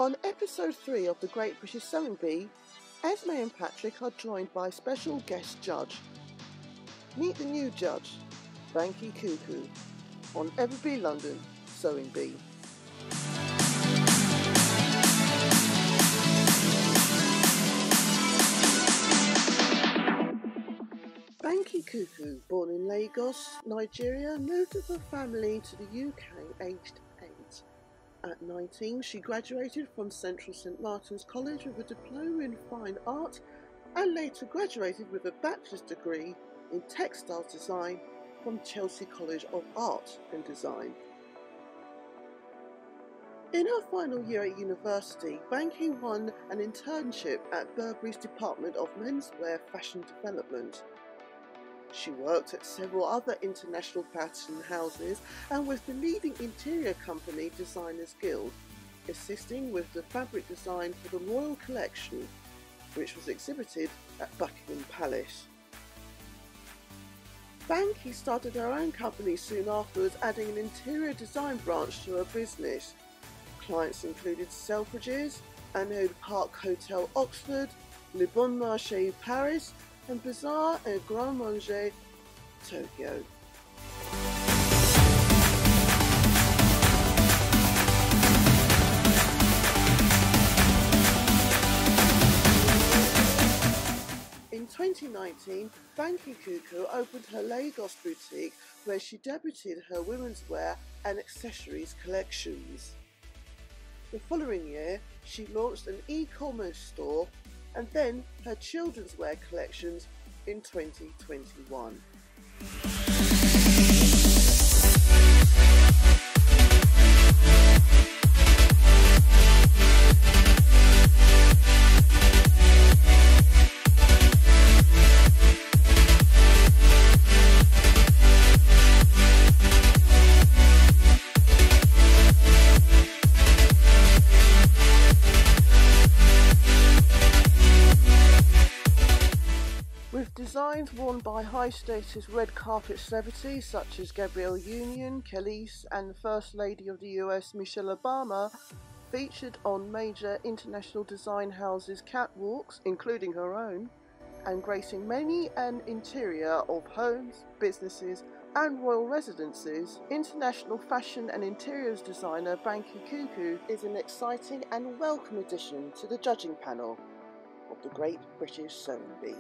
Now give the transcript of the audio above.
On episode 3 of The Great British Sewing Bee, Esme and Patrick are joined by special guest judge. Meet the new judge, Banke Kuku, on Everbee London Sewing Bee. Banke Kuku, born in Lagos, Nigeria, moved with her family to the UK aged 8. At 19, she graduated from Central St Martin's College with a diploma in fine art and later graduated with a bachelor's degree in textiles design from Chelsea College of Art and Design. In her final year at university, Banke won an internship at Burberry's Department of Menswear Fashion Development. She worked at several other international fashion houses and with the leading interior company Designers Guild, assisting with the fabric design for the Royal Collection, which was exhibited at Buckingham Palace. Banke started her own company soon afterwards, adding an interior design branch to her business. Clients included Selfridges, Anode Park Hotel Oxford, Le Bon Marché Paris, and Bazaar et Grand Manger Tokyo. In 2019, Banke Kuku opened her Lagos boutique where she debuted her women's wear and accessories collections. The following year, she launched an e-commerce store and then her children's wear collections in 2021. With designs worn by high-status red carpet celebrities such as Gabrielle Union, Khalees, and the First Lady of the US, Michelle Obama, featured on major international design houses' catwalks, including her own, and gracing many an interior of homes, businesses, and royal residences, international fashion and interiors designer Banke Kuku is an exciting and welcome addition to the judging panel of the Great British Sewing Bee.